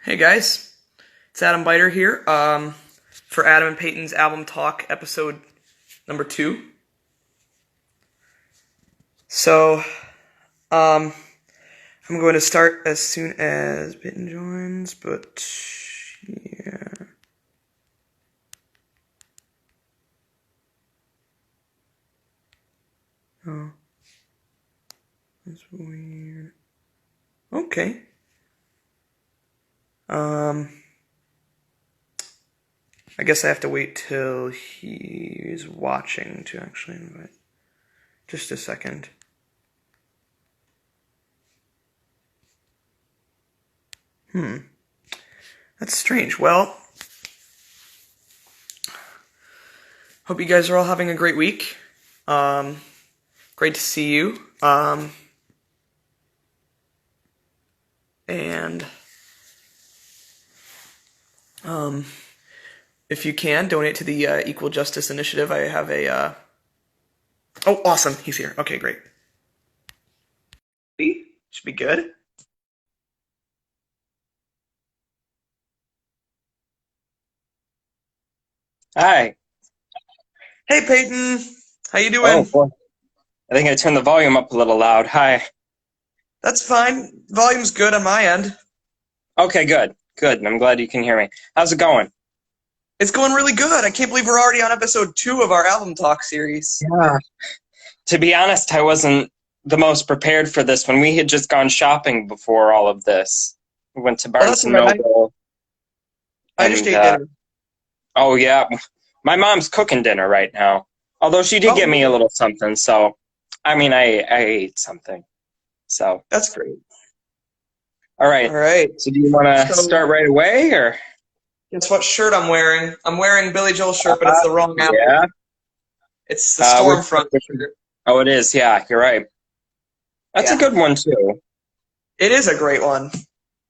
Hey guys, it's Adam Biter here for Adam and Peyton's Album Talk episode number 2. So, um, I'm going to start as soon as Peyton joins, but yeah. Oh, that's weird. Okay. I guess I have to wait till he's watching to actually invite. Just a second. That's strange. Well, hope you guys are all having a great week. Great to see you. And if you can, donate to the Equal Justice Initiative. I have a... Oh, awesome. He's here. Okay, great. Should be good. Hi. Hey, Peyton. How you Oh, doing? boy. I think I turned the volume up a little loud. Hi. That's fine. Volume's good on my end. Okay, good. Good. I'm glad you can hear me. How's it going? It's going really good. I can't believe we're already on episode 2 of our album talk series. Yeah. To be honest, I wasn't the most prepared for this one. We had just gone shopping before all of this. We went to Oh, Barnes that's and all right. Noble, I just and ate dinner. oh yeah, my mom's cooking dinner right now. Although she did Oh, get me a little something, so I mean, I ate something. So, that's great. all All right. right. So, do you want to So, start right away, or? guess what shirt I'm wearing? I'm wearing Billy Joel's shirt, but it's the wrong album. Yeah. It's the Which, Stormfront which shirt. Oh, it is. Yeah, you're right. That's a Yeah. good one too. It is a great one.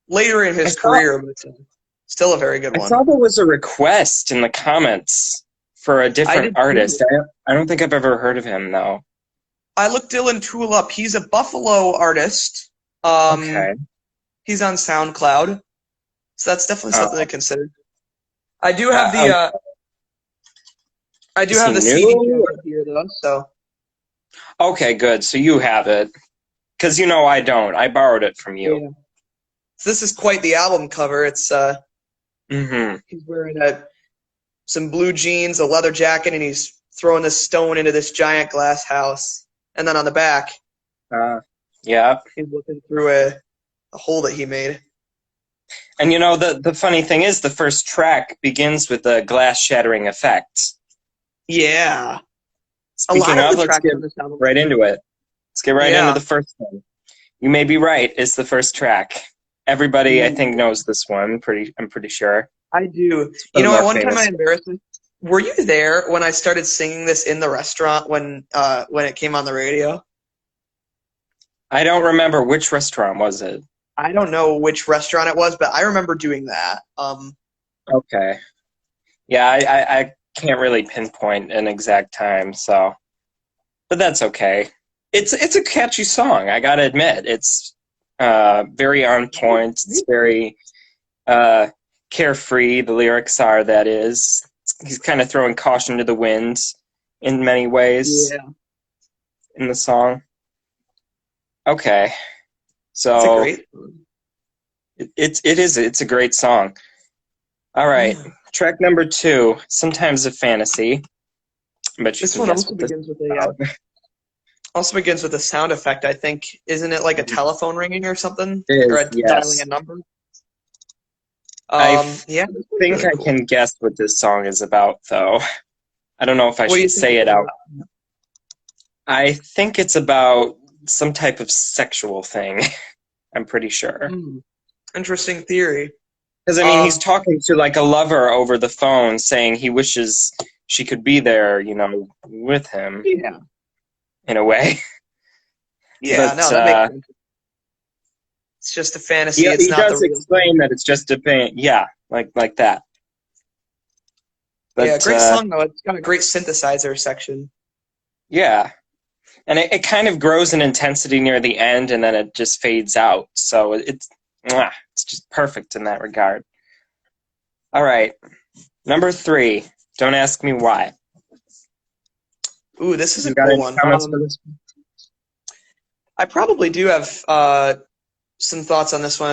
Later in I his saw career, but still a very good I one. saw there was a request in the comments for a I different did too. artist. I don't think I've ever heard of him though. I looked Dylan Toole up. He's a Buffalo artist. Okay. He's on SoundCloud, so that's definitely something to Uh, consider. I do have uh, the um, uh, I do is he have the CD new? right here though. So Okay, good. So you have it. Because I don't. I borrowed it from you. yeah, so this is quite the album cover. It's Mm-hmm. he's wearing some blue jeans, a leather jacket, and he's throwing this stone into this giant glass house. And then on the back, Uh, yeah. he's looking through a hole that he made. And the funny thing is the first track begins with a glass shattering effect. Yeah, a lot Speaking of of, the let's tracks get on this album. right into it. Let's get right into Yeah. the first one. You May Be Right is the first track. Everybody, I think, knows this one. I'm pretty sure. I do. It's You one of know, the at more one time I famous. embarrassed me. Were you there when I started singing this in the restaurant when it came on the radio? I don't remember which restaurant was it. I don't know which restaurant it was, but I remember doing that. Okay. Yeah, I can't really pinpoint an exact time, so but that's okay. It's a catchy song. I gotta admit, it's very on point. It's very carefree. The lyrics are that is. He's kind of throwing caution to the wind in many ways Yeah, in the song. Okay, it's a so great. it's a great song. All right, Yeah. track number 2. Sometimes a fantasy. I bet you This can one guess also what this begins with is a about. sound effect. I think, isn't it like a telephone ringing or something, It or is, dialing yes. a number? I Yeah, this one's think really I cool. can guess what this song is about, though. I don't know if I What do you should think say it's it out. about? I think it's about some type of sexual thing. I'm pretty sure. Hmm, interesting theory. Because, I mean, he's Um, talking to, like, a lover over the phone saying he wishes she could be there, with him, yeah, in a way. yeah, But no, that makes sense. It's just a fantasy. It's he not the does real thing. explain that it's just a pain. Yeah, like that. Yeah, But, great song though. It's got a great synthesizer section. yeah. And it kind of grows in intensity near the end, and then it just fades out. So It's just perfect in that regard. All right, number 3. Don't ask me why. Ooh, this is a You got cool any one. comments for this? I probably do have some thoughts on this one.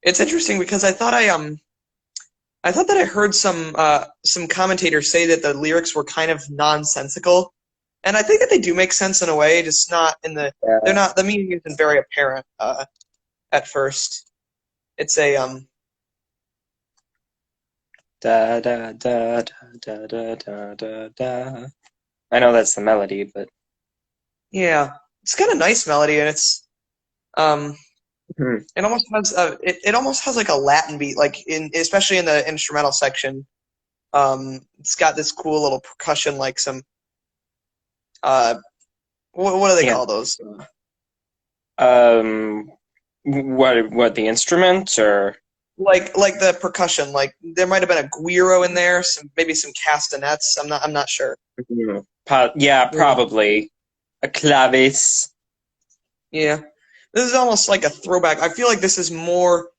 It's interesting because I thought that I heard some commentators say that the lyrics were kind of nonsensical, and I think that they do make sense in a way, just not in the they're Yeah. not the meaning isn't very apparent at first. It's a Da da da da da da da da. I know that's the melody, but yeah, it's got a nice melody, and um hmm. it almost has like a Latin beat, like in especially in the instrumental section. It's got this cool little percussion, like some uh what do they Yeah. call those? Um, what the instrument or Like the percussion, like there might have been a guiro in there, maybe some castanets. I'm not sure. yeah, Yeah. probably a clavis. Yeah. This is almost like a throwback. I feel like this is more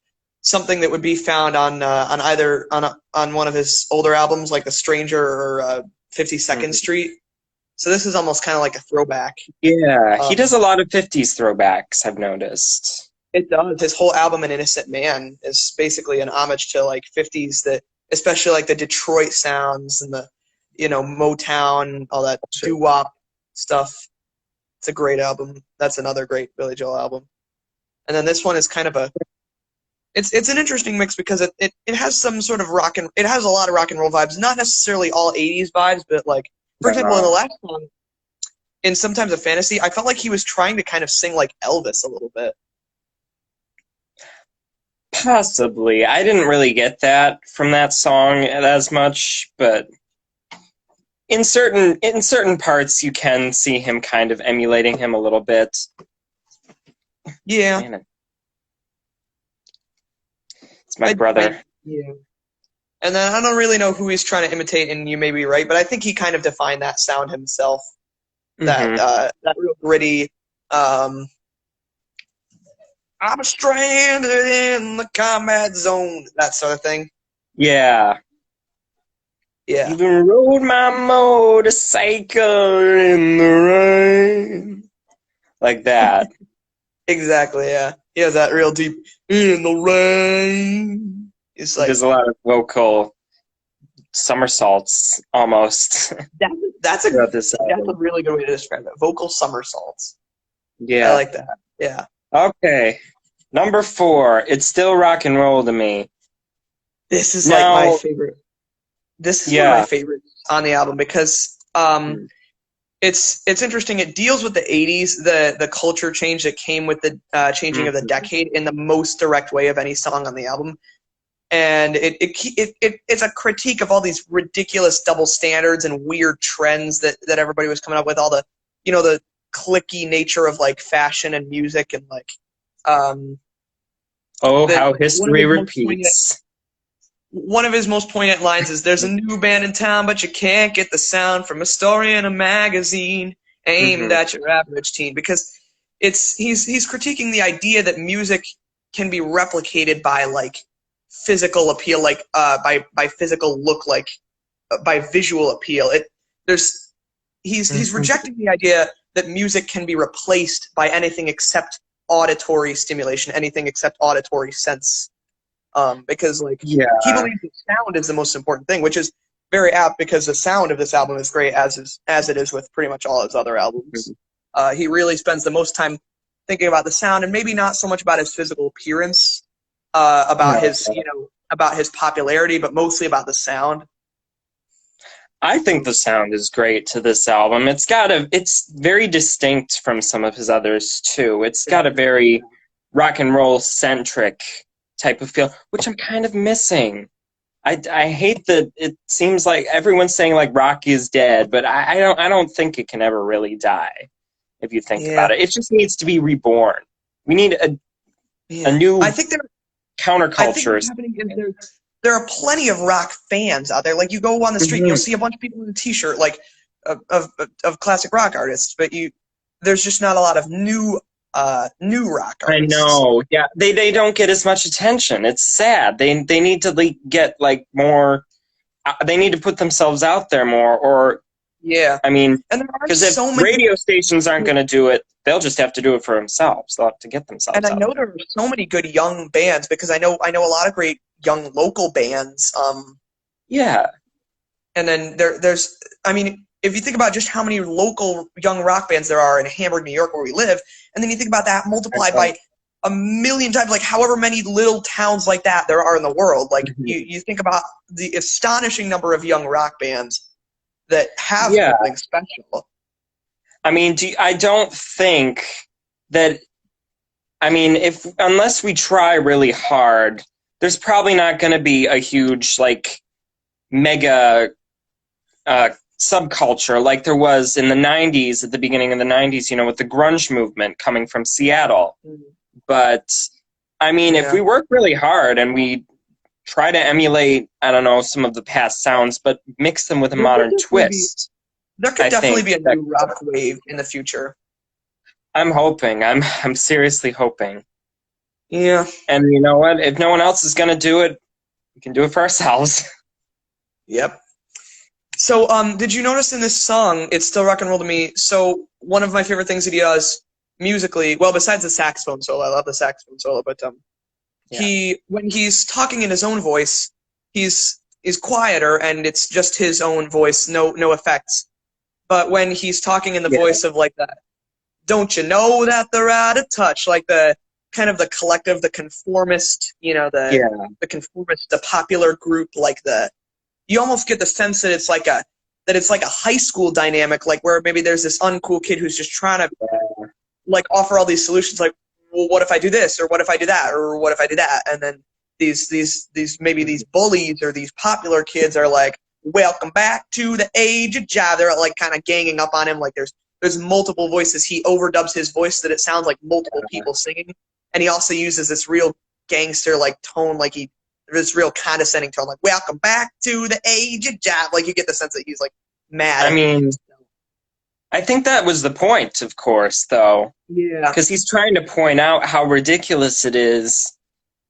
something that would be found on either on one of his older albums, like The Stranger or 52nd Mhm. Street. So this is almost kind of like a throwback. Yeah, he does Um, a lot of 50s throwbacks, I've noticed. it does. His whole album, An Innocent Man, is basically an homage to like 50s that, especially like the Detroit sounds and the, Motown, all that doo-wop stuff. It's a great album. That's another great Billy Joel album. And then this one is kind of it's an interesting mix because it has some sort of it has a lot of rock and roll vibes, not necessarily all 80s vibes, but like for example in the Uh, last song, in Sometimes a Fantasy, I felt like he was trying to kind of sing like Elvis a little bit. Possibly. I didn't really get that from that song as much, but in certain parts you can see him kind of emulating him a little bit. Yeah. Man, it's my I brother. yeah. And then I don't really know who he's trying to imitate, and you may be right, but I think he kind of defined that sound himself. That Hmm. that real gritty. Um, I'm stranded in the combat zone. That sort of thing. Yeah. Yeah, Even rode my motorcycle in the rain. Like that. exactly. Yeah, he has that real deep in the rain. It's He like does a lot of vocal somersaults almost that, that's a throughout this that's a album. really good way to describe it. Vocal somersaults. I Yeah. like that. Yeah, Okay. Number 4. It's still rock and roll to me. this is like my Now, favorite. This is one of my yeah. favorites on the album because it's interesting. It deals with the '80s, the culture change that came with the changing of the Mhm. decade in the most direct way of any song on the album. And it's a critique of all these ridiculous double standards and weird trends that everybody was coming up with. All the the clicky nature of like fashion and music and like um, Oh, that how one of history his most poignant repeats. one of his most poignant lines is, "There's a new band in town, but you can't get the sound from a story in a magazine aimed Hmm. at your average teen." Because he's critiquing the idea that music can be replicated by like physical appeal, like by physical look, like by visual appeal. There's he's rejecting the idea that music can be replaced by anything except auditory stimulation, anything except auditory sense, because like he Yeah. believes that sound is the most important thing, which is very apt because the sound of this album is great as it is with pretty much all his other albums. He really spends the most time thinking about the sound and maybe not so much about his physical appearance, about No. his about his popularity, but mostly about the sound. I think the sound is great to this album. It's very distinct from some of his others too. It's got a very rock and roll centric type of feel, which I'm kind of missing. I hate that it seems like everyone's saying like rock is dead, but I don't think it can ever really die if you think Yeah, about it. It just needs to be reborn. We need a yeah. new I think counterculture. what's happening is there are plenty of rock fans out there. Like you go on the street and you'll Mhm. see a bunch of people in a T-shirt like of classic rock artists, but there's just not a lot of new new rock I artists. know. Yeah, they don't get as much attention. It's sad. They need to get like more. They need to put themselves out there more. Or Yeah, I mean, and there are because if so many. radio stations aren't going to do it, they'll just have to do it for themselves. They'll have to get And themselves I out know there. there are so many good young bands because I know a lot of great young local bands. Yeah. And then there's I mean, if you think about just how many local young rock bands there are in Hamburg, New York, where we live, and then you think about that I multiplied know. by a million times, like however many little towns like that there are in the world, like Mhm. you think about the astonishing number of young rock bands that have Yeah. something special. I mean, I don't think that. I mean, if unless we try really hard, there's probably not going to be a huge like mega subculture like there was in the 90s, at the beginning of the 90s, with the grunge movement coming from Seattle. But I mean, if Yeah, we work really hard and we try to emulate, I don't know, some of the past sounds, but mix them with a there could modern definitely be twist, there could I definitely think be a that new rock wave in the future. I'm hoping. I'm seriously hoping. Yeah. And you know what? If no one else is going to do it, we can do it for ourselves. Yep. So, did you notice in this song, "It's Still Rock and Roll to Me"? So, one of my favorite things that he does musically, well, besides the saxophone solo, I love the saxophone solo, but Yeah. when he's talking in his own voice, he's quieter, and it's just his own voice, no effects. But when he's talking in the Yeah. voice of like that, "Don't you know that they're out of touch?" Like the kind of the collective, the conformist, Yeah. the conformist, the popular group, like you almost get the sense that it's like a high school dynamic, like where maybe there's this uncool kid who's just trying to like offer all these solutions, like, well, what if I do this, or what if I do that, or what if I do that, and then these bullies or these popular kids are like, "Welcome back to the age of jive." They're like kind of ganging up on him, like there's multiple voices. He overdubs his voice so that it sounds like multiple people singing, and he also uses this real gangster like tone, like this real condescending tone, like, "Welcome back to the age of jive." Like you get the sense that he's like mad. I mean, I think that was the point, of course, though, Yeah, because he's trying to point out how ridiculous it is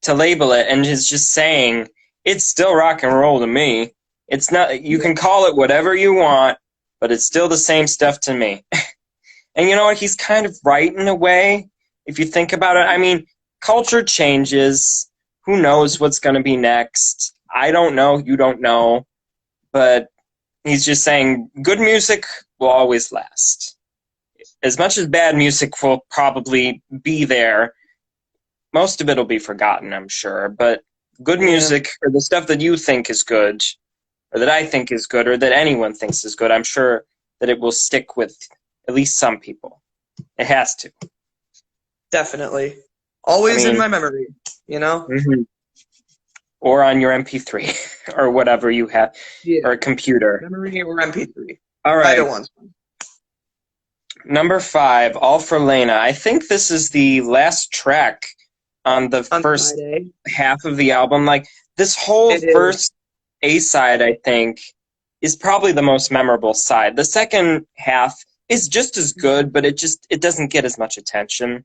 to label it, and he's just saying it's still rock and roll to me. It's not. You can call it whatever you want, but it's still the same stuff to me. And you know what? He's kind of right in a way, if you think about it. I mean, culture changes. Who knows what's going to be next? I don't know. You don't know. But he's just saying good music will always last. As much as bad music will probably be there, most of it will be forgotten, I'm sure. But good music, or the stuff that you think is good, or that I think is good, or that anyone thinks is good, I'm sure that it will stick with at least some people. It has to. definitely. Always I in mean, my memory, you know? mhm. Or on your MP3 or whatever you have, Yeah. or a computer. Memory or MP3. All Either right. one's fine. Number 5, All for Lena. I think this is the last track on the On first Friday. half of the album. Like, this whole It is. first A-side, I think, is probably the most memorable side. The second half is just as good, but it doesn't get as much attention.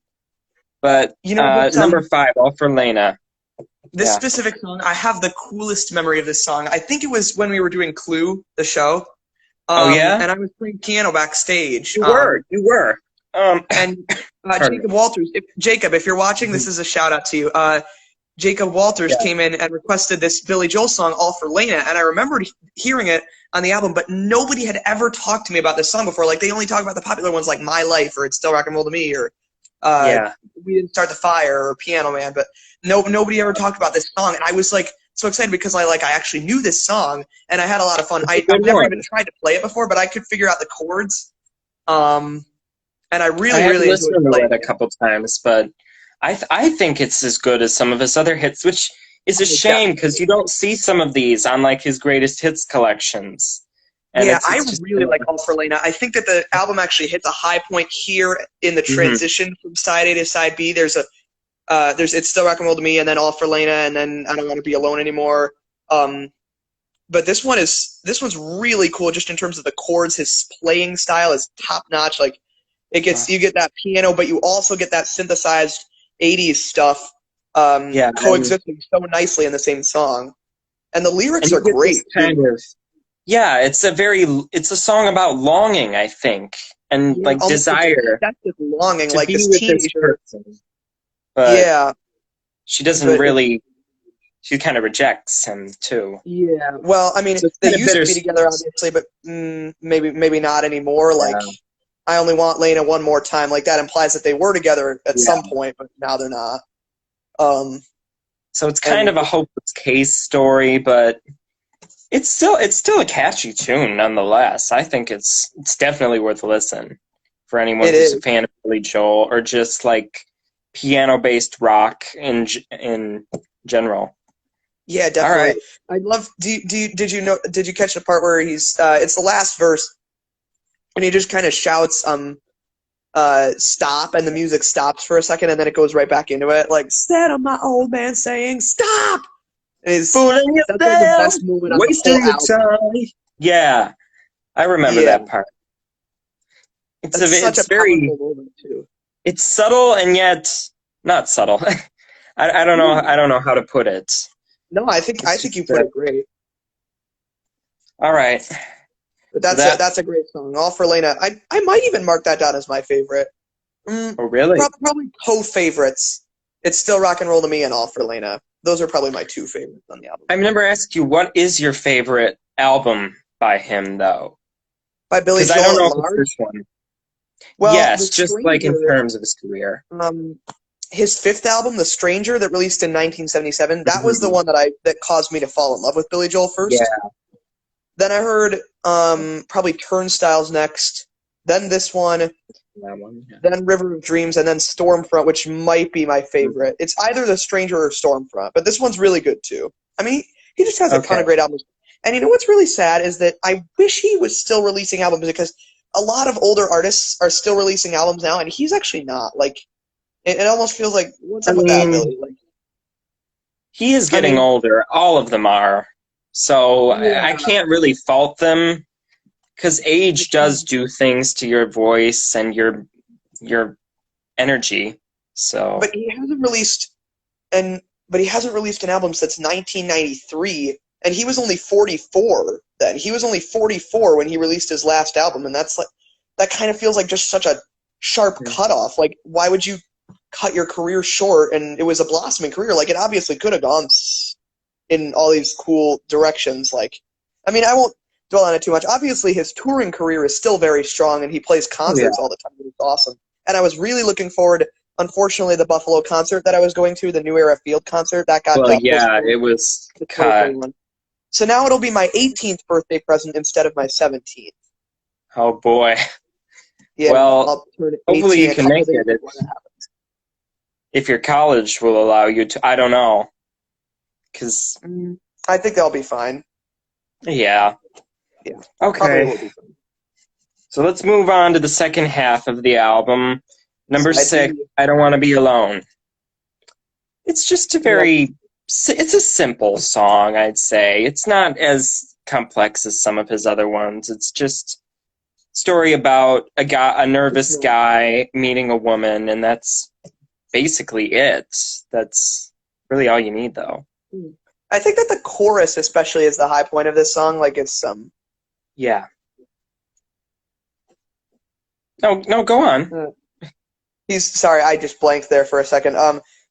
But You know, this, number 5, All for Lena. this Yeah. specific song, I have the coolest memory of this song. I think it was when we were doing Clue, the show. Oh, yeah? And I was playing piano backstage. You were. And Pardon Jacob me. Walters, if you're watching, this is a shout out to you. Jacob Walters Yeah. came in and requested this Billy Joel song, "All for Lena," and I remembered hearing it on the album, but nobody had ever talked to me about this song before. Like, they only talk about the popular ones like "My Life" or "It's Still Rock and Roll to Me" or Yeah. "We Didn't Start the Fire" or "Piano Man," but nobody ever talked about this song, and I was like so excited because I actually knew this song and I had a lot of fun. It's a I've good never one. even tried to play it before, but I could figure out the chords. And I really, I have really enjoyed listened to playing it a couple times, but I think it's as good as some of his other hits, which is a it. shame because you don't see some of these on like his greatest hits collections. And Yeah, I it's just really like All for Lena. I think that the album actually hits a high point here in the transition from side A to side B. There's It's Still Rock and Roll to Me, and then All for Lena, and then I Don't Want to Be Alone Anymore. But this one's really cool just in terms of the chords. His playing style is top notch. Like, You get that piano, but you also get that synthesized '80s stuff Yeah, coexisting so nicely in the same song, and the lyrics and are you get this great. kind of it's a song about longing, I think, and Yeah, like almost like desire obsessive longing, to like be this with this teenager. person, but Yeah, she doesn't but really. She kind of rejects him too. yeah. Well, I mean, So it's they kind of used to be bittersweet. together, obviously, but maybe not anymore. Like, Yeah, I only want Lena one more time. Like that implies that they were together at some yeah. point, but now they're not. Um, So it's kind and of a hopeless case story, but it's still a catchy tune nonetheless. I think it's definitely worth a listen for anyone it who's a is. fan of Billy Joel or just like piano based rock in general. Yeah, All definitely. right. I love. Did you catch the part where he's? It's the last verse, and he just kind of shouts, stop, and the music stops for a second, and then it goes right back into it, like, instead of my old man saying stop. Is Fooling That's like the yourself, best moment on the whole wasting your album. time. Yeah, I remember Yeah, that part. It's that's such a it's very powerful moment too. it's subtle and yet not subtle. I don't know how to put it. No, I It's think you just put it great. all right. But So that that's a great song. All for Lena. I might even mark that down as my favorite. Mm, oh really? probably co-favorites. It's still rock and roll to me and All for Lena. Those are probably my two favorites on the album. I've never asked you what is your favorite album by him though, By Billy because I don't Joel know at if it's large. this one. Well, The Yes, just like in Stranger, terms of his career. um, his fifth album, The Stranger, that released in 1977, that was the Mhm. one that caused me to fall in love with Billy Joel Yeah. first. Then I heard probably Turnstiles next, then this one, That one. Yeah. then River of Dreams, and then Stormfront, which might be my favorite. It's either The Stranger or Stormfront, but this one's really good too. I mean, he just has a ton Okay. of great albums. And you know what's really sad is that I wish he was still releasing albums, because a lot of older artists are still releasing albums now, and he's actually not. Like, it almost feels like, what's I up with that, mean, Billy? Like, he is I getting mean, older. All of them are. So I yeah, can't really fault them because I age does can't. do things to your voice and your energy. So But he hasn't released and but he hasn't released an album since 1993, and he was only 44 then. He was only 44 when he released his last album, and that's like, that kind of feels like just such a sharp cutoff. Like, why would you cut your career short? And it was a blossoming career. Like, it obviously could have gone in all these cool directions. Like, I mean, I won't dwell on it too much. Obviously, his touring career is still very strong, and he plays yeah. concerts all the time. It's awesome. And I was really looking forward. Unfortunately, the Buffalo concert that I was going to, the New Era Field concert, that got Well, yeah, postponed it was to cut. 2021. So now it'll be my 18th birthday present instead of my 17th. Oh boy. Yeah, Well, I'll turn hopefully 18 you a can couple make days it before that happens. if your college will allow you to. I don't know. Because, I think they'll be fine. yeah. Yeah, probably Okay. will be fine. So let's move on to the second half of the album. Number Side 6, B. I Don't Want to Be Alone. It's just a Yeah, it's a simple song, I'd say. It's not as complex as some of his other ones. It's just a story about a it's nervous not. guy meeting a woman, and that's basically it. That's really all you need, though. I think that the chorus especially is the high point of this song. Like, it's Yeah. No, go on. he's sorry, I just blanked there for a second.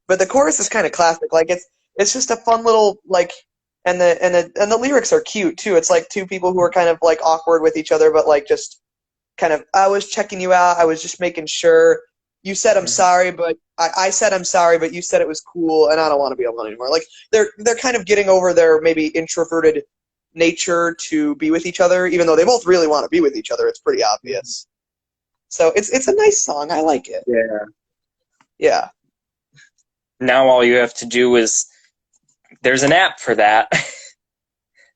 But the chorus is kind of classic. Like, it's just a fun little, like, and the lyrics are cute too. It's like two people who are kind of like awkward with each other, but like just kind of, I was checking you out. I was just making sure. You said I'm sorry, but I said I'm sorry, but you said it was cool, and I don't want to be alone anymore. Like, they're kind of getting over their maybe introverted nature to be with each other, even though they both really want to be with each other. It's pretty obvious. So it's a nice song. I like it. Yeah. Yeah. Now all you have to do is there's an app for that.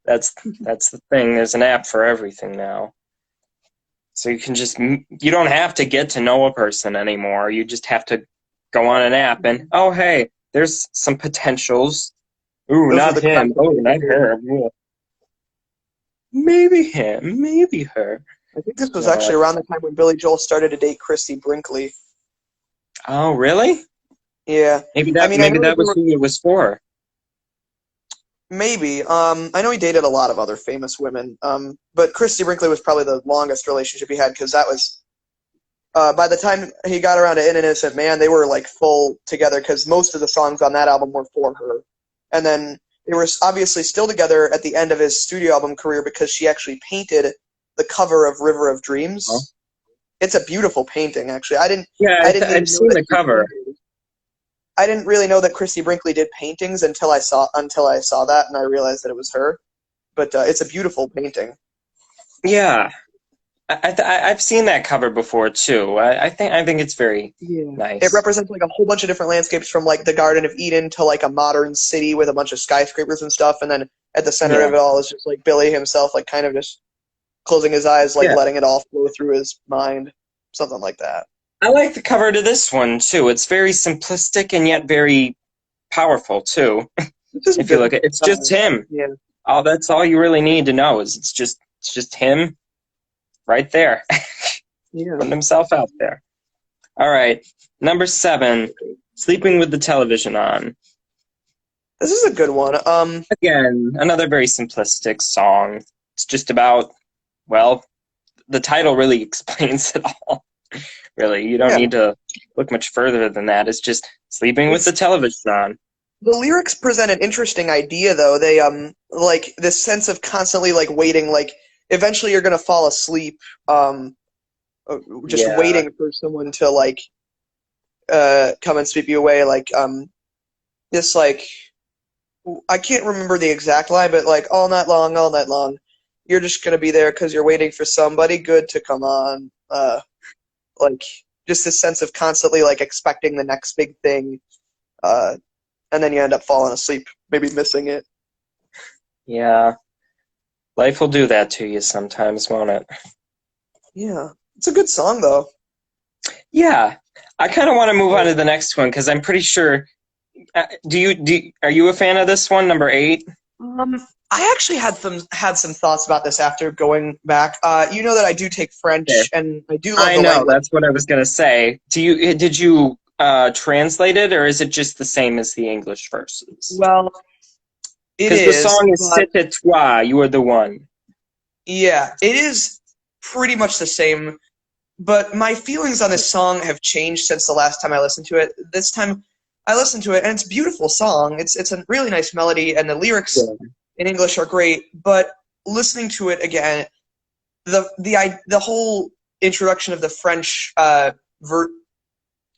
That's the thing. There's an app for everything now. So you don't have to get to know a person anymore. You just have to go on an app and, oh, hey, there's some potentials. Ooh, Those are not the him. classic Oh, ways to not do it. her. Maybe him, maybe her. I think this was No. actually around the time when Billy Joel started to date Christy Brinkley. Oh, really? Yeah. Maybe I that mean, I maybe know that that they was were who it was for. maybe. I know he dated a lot of other famous women. But Christy Brinkley was probably the longest relationship he had because that was by the time he got around to An Innocent Man, they were like full together because most of the songs on that album were for her. And then they were obviously still together at the end of his studio album career because she actually painted the cover of River of Oh. Dreams. It's a beautiful painting, actually. Yeah, I didn't I've even know seen that the she cover. painted. I didn't really know that Christy Brinkley did paintings until I saw that, and I realized that it was her. But it's a beautiful painting. Yeah, I've seen that cover before too. I think it's very Yeah. It nice. represents like a whole bunch of different landscapes from like the Garden of Eden to like a modern city with a bunch of skyscrapers and stuff, and then at the center Yeah, of it all is just like Billy himself, like kind of just closing his eyes, like yeah. letting it all flow through his mind, something like that. I like the cover to this one too. It's very simplistic and yet very powerful too. This is a If you good. look at it's Uh, just him. yeah, That's all you really need to know is it's just him right there, yeah. putting himself out there. All right, number 7, sleeping with the television on. This is a good one. Again, another very simplistic song. It's just about, well, the title really explains it all. Really, you don't Yeah, need to look much further than that. It's just sleeping with the it's television on. the lyrics present an interesting idea though. They like this sense of constantly like waiting, like eventually you're gonna fall asleep, um, just Yeah, waiting for someone to like come and sweep you away. Like this like I can't remember the exact line, but like all night long, you're just gonna be there because you're waiting for somebody good to come on. Like just this sense of constantly like expecting the next big thing, uh, and then you end up falling asleep, maybe missing it. yeah. Life will do that to you sometimes, won't it? Yeah, it's a good song though. Yeah. I kind of want to move on Yeah. to the next one because I'm pretty sure. Are you a fan of this one, number 8? I actually had some thoughts about this after going back. You know that I do take Okay. French, and I do love I the know, language. that's what I was gonna say. Did you translate it, or is it just the same as the English verses? Well, it Because the is, song is but "C'est toi," you are the one. yeah, it is pretty much the same. But my feelings on this song have changed since the last time I listened to it. This time I listened to it, and it's a beautiful song. It's a really nice melody, and the lyrics Yeah. in English are great. But listening to it again, the whole introduction of ver-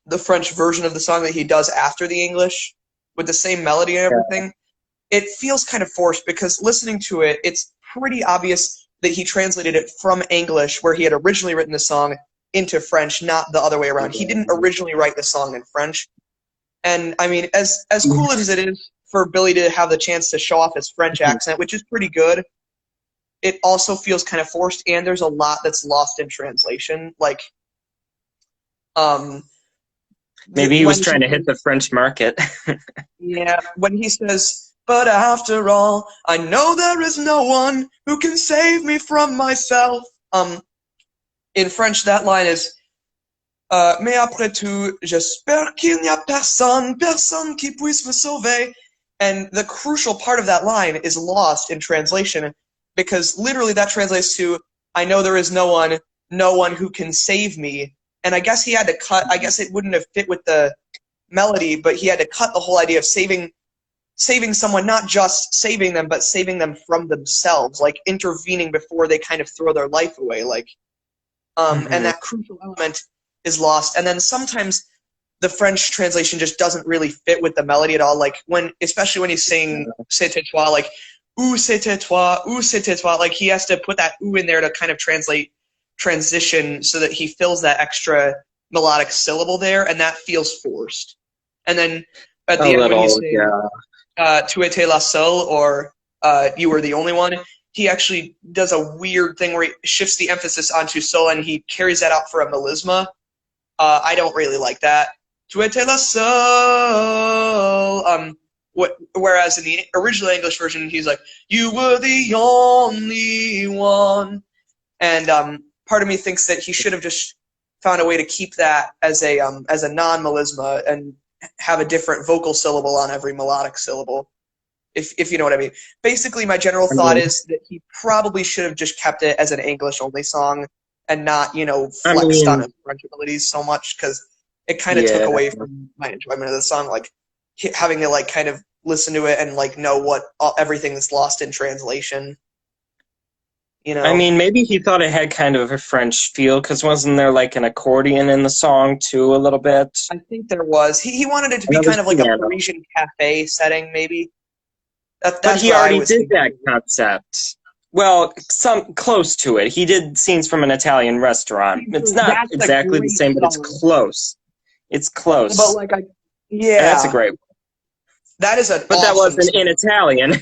the French version of the song that he does after the English with the same melody and Yeah. everything, it feels kind of forced because listening to it, it's pretty obvious that he translated it from English, where he had originally written the song, into French, not the other way around. He didn't originally write the song in French. And I mean, as cool as it is for Billy to have the chance to show off his French accent, which is pretty good, it also feels kind of forced, and there's a lot that's lost in translation. Like, um, Maybe he was when he trying to hit the French market. yeah, when he says, "But after all, I know there is no one who can save me from myself." In French, that line is, "Mais après tout, j'espère qu'il n'y a personne, personne qui puisse me sauver." And the crucial part of that line is lost in translation because literally that translates to, "I know there is no one, no one who can save me." And I guess he had to cut. I guess it wouldn't have fit with the melody, but he had to cut the whole idea of saving someone, not just saving them, but saving them from themselves, like intervening before they kind of throw their life away, like and Hmm. that crucial element is lost. And then sometimes the French translation just doesn't really fit with the melody at all, like especially when he's saying "c'était toi," like "Où c'était toi," like he has to put that "ooh" in there to kind of transition so that he fills that extra melodic syllable there, and that feels forced. And then at A the end when he's little, saying yeah. "Tu étais la seule," or "You were the only one," he actually does a weird thing where he shifts the emphasis onto "seule" and he carries that out for a melisma. I don't really like that. "Tu étais la seule." Whereas in the original English version, he's like, "You were the only one," and part of me thinks that he should have just found a way to keep that as a non-melisma and have a different vocal syllable on every melodic syllable. If you know what I mean. Basically, my general thought is that he probably should have just kept it as an English-only song and not, flexed on his French abilities so much, because it kind of took away from my enjoyment of the song, like having to like kind of listen to it and like know what everything that's lost in translation. I mean, maybe he thought it had kind of a French feel, because wasn't there like an accordion in the song too, a little bit? I think there was. He wanted it to be kind of like a Parisian cafe setting, maybe. But he already did that concept. Well, some close to it. He did scenes from an Italian restaurant. It's not exactly the same, but it's close. It's close. But like, and that's a great one. That is but that wasn't in Italian.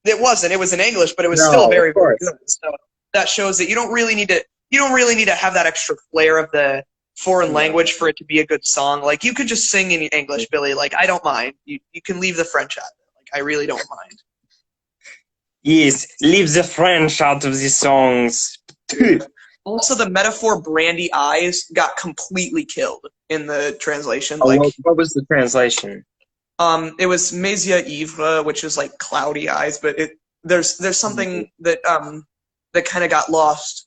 It wasn't. It was in English, but it was still very, very good. So that shows that you don't really need to have that extra flair of the foreign language for it to be a good song. Like, you could just sing in English, Billy. Like, I don't mind. You can leave the French out. I really don't mind. Yes, leave the French out of the songs. Also, the metaphor brandy eyes got completely killed in the translation. What was the translation? It was mes yeux ivres, which is like cloudy eyes, but there's something that that kind of got lost.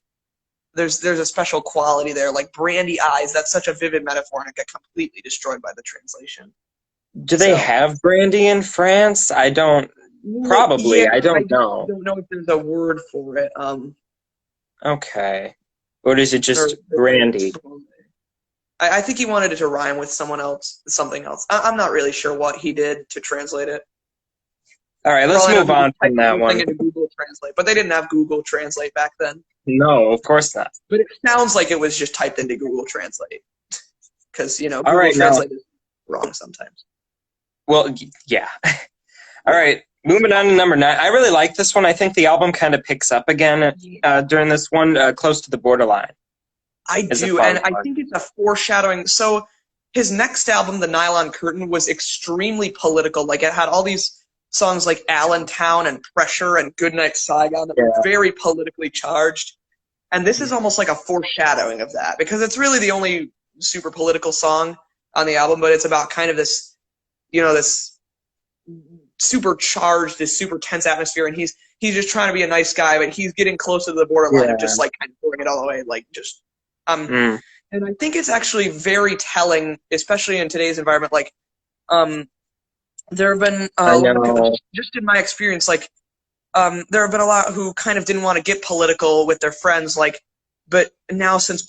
There's a special quality there, like brandy eyes. That's such a vivid metaphor, and it got completely destroyed by the translation. Do they have brandy in France? I don't. Probably. Yeah, I don't know. I don't know if there's a word for it. Okay. Or is it just brandy? I think he wanted it to rhyme with something else. I'm not really sure what he did to translate it. All right, let's move on from that one. Into Google Translate, but they didn't have Google Translate back then. No, of course not. But it sounds like it was just typed into Google Translate, because Google Translate is wrong sometimes. Well, yeah. All right, moving on to number 9. I really like this one. I think the album kind of picks up again during this one, Close to the Borderline. I do, and I think it's a foreshadowing. So his next album, The Nylon Curtain, was extremely political. Like, it had all these songs like Allentown and Pressure and Goodnight Saigon that were very politically charged. And this is almost like a foreshadowing of that, because it's really the only super political song on the album, but it's about kind of this, this super charged, this super tense atmosphere, and he's just trying to be a nice guy, but he's getting closer to the borderline of just like kind of throwing it all away, like just and I think it's actually very telling, especially in today's environment. Like, there have been just in my experience, like there have been a lot who kind of didn't want to get political with their friends, like, but now since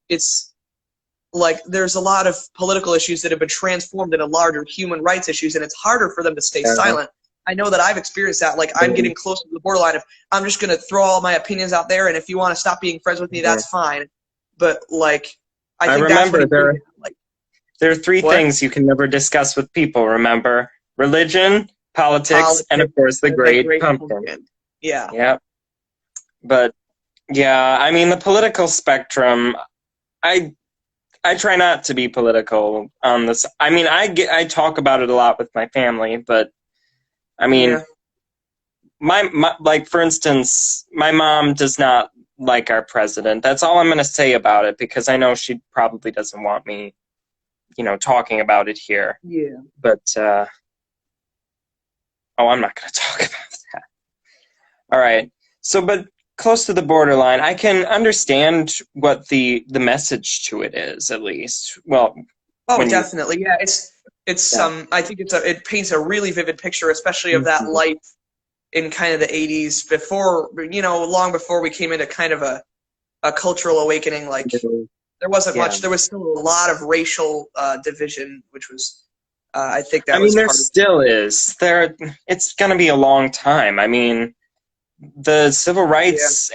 it's like there's a lot of political issues that have been transformed into larger human rights issues, and it's harder for them to stay silent. I know that I've experienced that. Like, I'm getting close to the borderline of I'm just going to throw all my opinions out there, and if you want to stop being friends with me, that's fine. But, like, I think remember there are 3 things you can never discuss with people, remember? Religion, politics, and, of course, the Great Pumpkin. Yeah. Yep. But, yeah, I mean, the political spectrum, I try not to be political on this. I mean, I talk about it a lot with my family, but I mean, my like, for instance, my mom does not like our president. That's all I'm going to say about it, because I know she probably doesn't want me, talking about it here. Yeah. But I'm not going to talk about that. All right. So, but Close to the Borderline, I can understand what the message to it is, at least. Well, definitely, yeah. It's I think it paints a really vivid picture, especially of that life in kind of the 80s, before long before we came into kind of a cultural awakening. Like, there wasn't much. There was still a lot of racial division, which was I think that. I mean, there still is. It's going to be a long time. I mean, the civil rights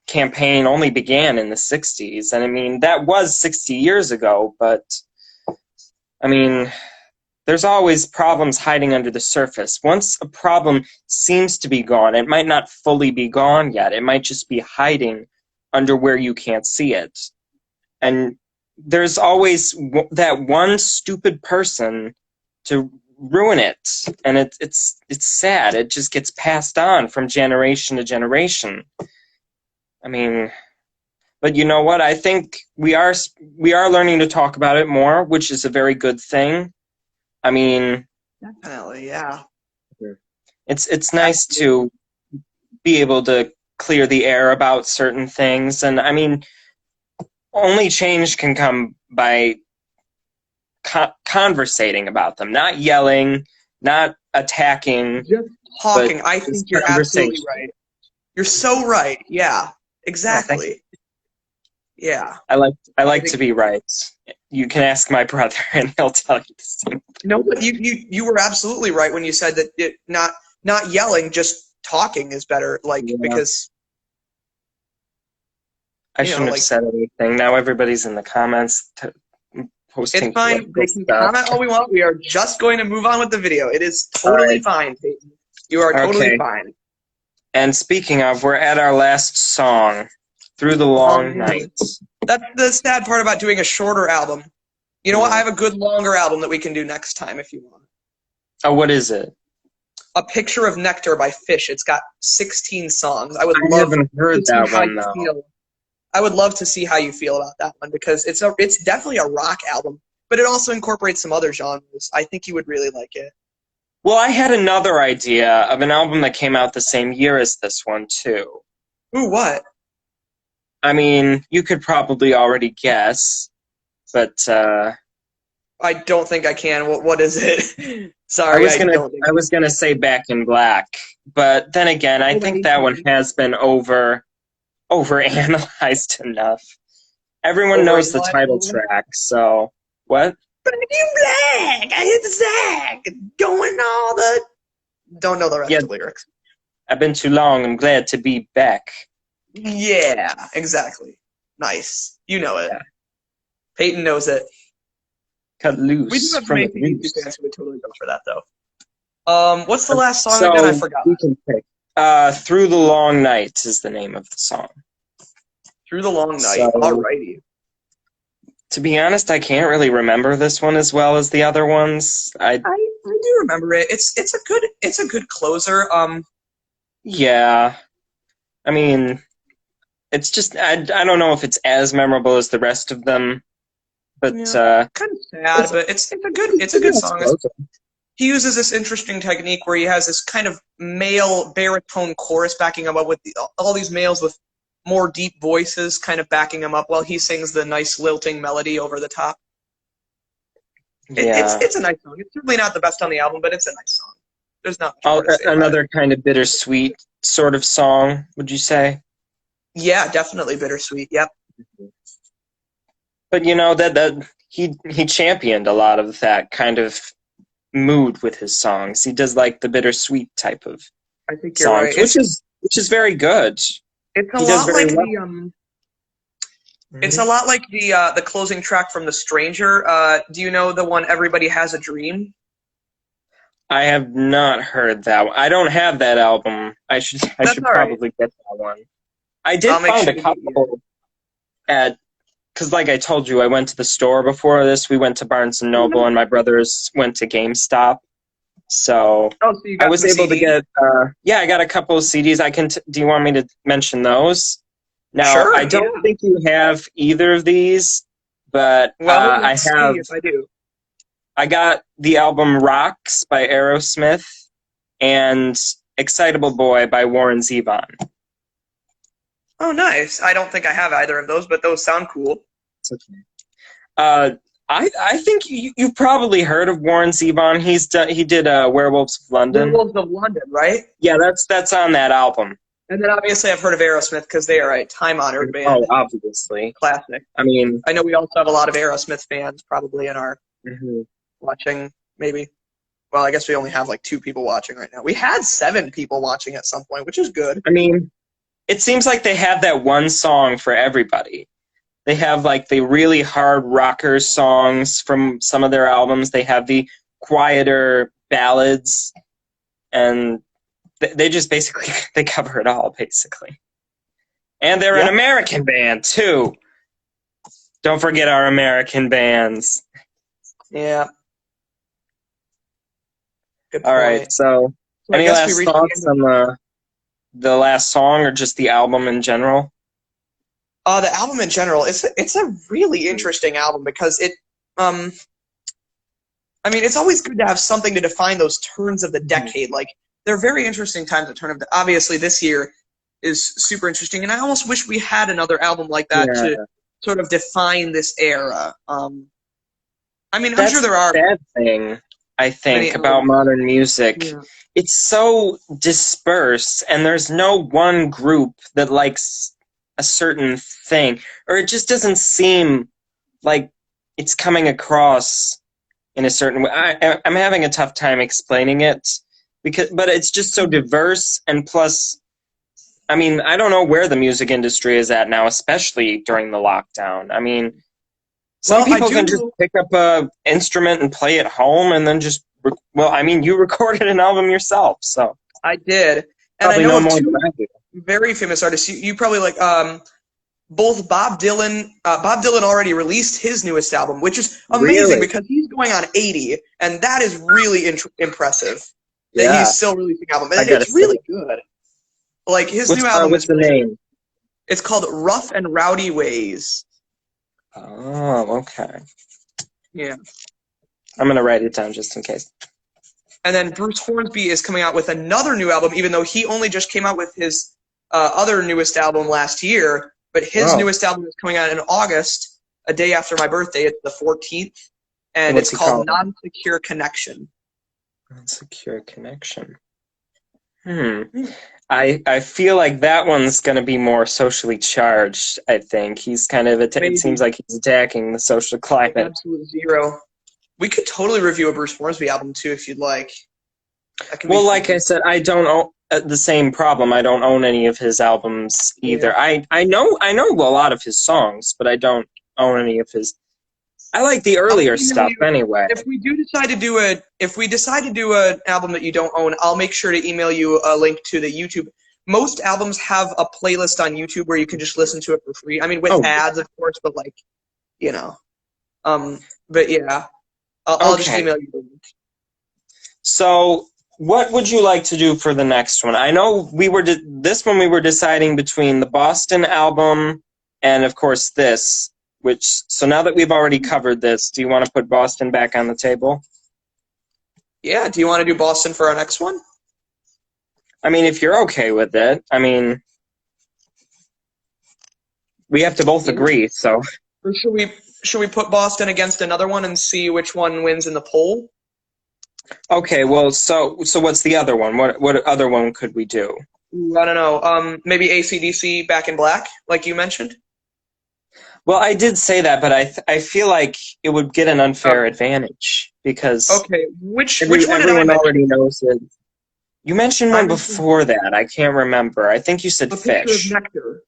campaign only began in the 60s, and I mean, that was 60 years ago, but I mean, there's always problems hiding under the surface. Once a problem seems to be gone, it might not fully be gone yet. It might just be hiding under where you can't see it. And there's always that one stupid person to ruin it, and it's sad. It just gets passed on from generation to generation. I mean, but you know what? I think we are learning to talk about it more, which is a very good thing. I mean, Definitely, yeah. it's nice to be able to clear the air about certain things, and I mean, only change can come by conversating about them, not yelling, not attacking, Just talking. but I just think you're absolutely conversation. right. You're so right. Yeah, Oh, thank you. exactly. Yeah. I like think- to be right. You can ask my brother, and he'll tell you the same. No, but you were absolutely right when you said that not yelling, just talking is better. Like Yeah. because I shouldn't have like said anything. Now everybody's in the comments posting it's fine. political They can stuff. comment all we want. We are just going to move on with the video. It is All totally right. fine, Peyton. You are totally Okay. fine. And speaking of, we're at our last song, Through the Long Night. That's the sad part about doing a shorter album. You know what? I have a good longer album that we can do next time if you want. Oh, what is it? A Picture of Nectar by Fish. It's got 16 songs. I haven't heard that one, though. Feel. I would love to see how you feel about that one because it's definitely a rock album, but it also incorporates some other genres. I think you would really like it. Well, I had another idea of an album that came out the same year as this one, too. Ooh, what? I mean, you could probably already guess, but I don't think I can. What is it? Sorry, I was gonna say Back in Black, but then again, I think that one has been overanalyzed enough. Everyone knows the title track, so what? Back in Black, I hit the sack, going all the. Don't know the rest of the lyrics. I've been too long. I'm glad to be back. Yeah, exactly. Nice. You know it. Yeah. Peyton knows it. Cut loose. We do have many YouTube fans who would totally go for that, though. What's the last song again? I forgot. We can pick. Through the Long Night is the name of the song. Through the Long Night. So, alrighty. To be honest, I can't really remember this one as well as the other ones. I do remember it. It's a good closer. Yeah. I mean, it's just I don't know if it's as memorable as the rest of them, but kind of sad. But it's a good song. He uses this interesting technique where he has this kind of male baritone chorus backing him up with all these males with more deep voices, kind of backing him up while he sings the nice lilting melody over the top. Yeah. It's a nice song. It's certainly not the best on the album, but it's a nice song. There's not much more to say another kind of bittersweet sort of song, would you say? Yeah, definitely bittersweet. Yep. But you know that he championed a lot of that kind of mood with his songs. He does like the bittersweet type of songs, right. which is very good. It's a lot like the It's a lot like the closing track from The Stranger. Do you know the one Everybody Has a Dream? I have not heard that one. I don't have that album. I should probably get that one. I did find a couple because like I told you, I went to the store before this. We went to Barnes & Noble, and my brothers went to GameStop. So, you got I was able to get, I got a couple of CDs. Do you want me to mention those? Now, sure, I don't think you have either of these, but I have. See if I do. I got the album Rocks by Aerosmith and Excitable Boy by Warren Zevon. Oh, nice. I don't think I have either of those, but those sound cool. It's okay. I think you've probably heard of Warren Zevon. He did Werewolves of London. Werewolves of London, right? Yeah, that's on that album. And then obviously I've heard of Aerosmith because they are a time-honored band. Oh, obviously. Classic. I mean, I know we also have a lot of Aerosmith fans probably in our watching, maybe. Well, I guess we only have like 2 people watching right now. We had 7 people watching at some point, which is good. I mean, it seems like they have that one song for everybody. They have like the really hard rocker songs from some of their albums. They have the quieter ballads, and they just basically they cover it all basically. And they're an American band too. Don't forget our American bands. Yeah. Good All right. point. So, So I any guess we last reached the thoughts end of on the last song, or just the album in general? the album in general. It's a really interesting album because um I mean, it's always good to have something to define those turns of the decade. Like, they're very interesting times at turn of the. Obviously, this year is super interesting, and I almost wish we had another album like that Yeah, to sort of define this era. I mean, I'm sure that's there the are sad thing, I many think, about albums. modern music. Yeah. It's so dispersed, and there's no one group that likes a certain thing, or it just doesn't seem like it's coming across in a certain way. I'm having a tough time explaining it but it's just so diverse, and plus, I mean, I don't know where the music industry is at now, especially during the lockdown. I mean, some Well, I people do can just know. pick up a instrument and play at home, and then just well, I mean, you recorded an album yourself, so I did, and I probably know know of more than two I do. very famous artists. You probably like both Bob Dylan. Bob Dylan already released his newest album, which is amazing Really? because he's going on 80, and that is really impressive that Yeah, he's still releasing album, I and gotta it's say. really good. Like his new album What's is the really good. name? It's called Rough and Rowdy Ways. Oh, okay. Yeah. I'm gonna write it down just in case. And then Bruce Hornsby is coming out with another new album, even though he only just came out with his other newest album last year. But his Oh, newest album is coming out in August, a day after my birthday. It's the 14th, and what's it's he called called? Non-Secure Connection. Secure connection. Hmm. I feel like that one's going to be more socially charged, I think. He's kind of, it seems Maybe like he's attacking the social climate. Absolute Zero. We could totally review a Bruce Hornsby album too if you'd like. That can be Well, like I fun. said, I don't own the same problem. I don't own any of his albums Yeah. either. I know a lot of his songs, but I don't own any of his. I like the I'll earlier email stuff you anyway. if we do decide to do a if we decide to do an album that you don't own. I'll make sure to email you a link to the YouTube. Most albums have a playlist on YouTube where you can just listen to it for free. I mean, with Oh, ads, of course, but like, you know. But yeah, I'll just okay. email you the link. So, what would you like to do for the next one? I know this one we were deciding between the Boston album and, of course, this. So now that we've already covered this, do you want to put Boston back on the table? Yeah. Do you want to do Boston for our next one? I mean, if you're okay with it. I mean, we have to both agree, so. Or should we put Boston against another one and see which one wins in the poll? Okay, well, so what's the other one? What other one could we do? Ooh, I don't know. Maybe AC/DC Back in Black, like you mentioned. Well, I did say that, but I feel like it would get an unfair advantage because Okay, which one did I everyone mention? already knows it. You mentioned I one mentioned before that. I can't remember. I think you said A Picture of Fish. Nectar.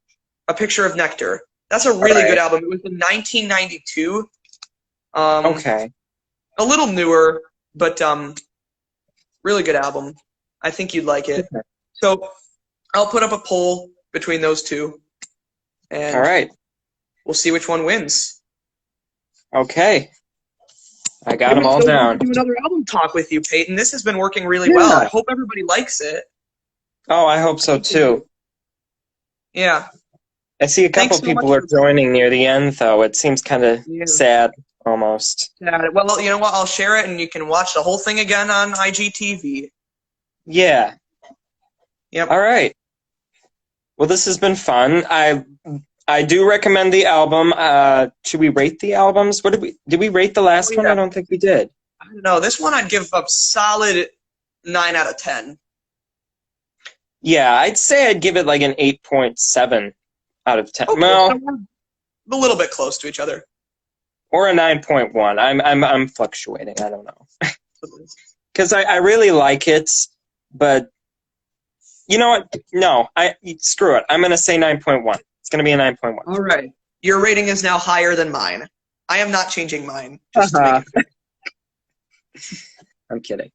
A Picture of Nectar. That's a All really good right. album. It was in 1992. Okay. A little newer, but really good album. I think you'd like it. Okay. So I'll put up a poll between those two, All and right. we'll see which one wins. Okay. I got It them was all so good down. to do another album talk with you, Peyton. This has been working really well. I Yeah. hope everybody likes it. Oh, I hope so too. Yeah. I see a Thanks couple so much people are for joining near the end, though. It seems kind of yeah. sad, almost. Well, you know what? I'll share it, and you can watch the whole thing again on IGTV. Yeah. Yep. All right. Well, this has been fun. I do recommend the album. Should we rate the albums? What did we rate the last one? Yeah. I don't think we did. I don't know. This one I'd give a solid 9 out of 10. Yeah, I'd say I'd give it like an 8.7 out of 10. Okay, Well, so we're a little bit close to each other. or a 9.1. I'm fluctuating. I don't know. Because I really like it, but you know what? No, screw it. I'm gonna say 9.1. It's gonna be a 9.1. All right. Your rating is now higher than mine. I am not changing mine. Just to make it fair. I'm kidding.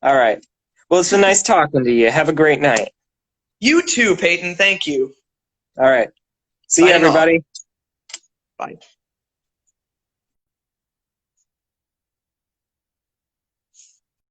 All right. Well, it's been nice talking to you. Have a great night. You too, Peyton. Thank you. All right. See you, Signing off. everybody. Bye.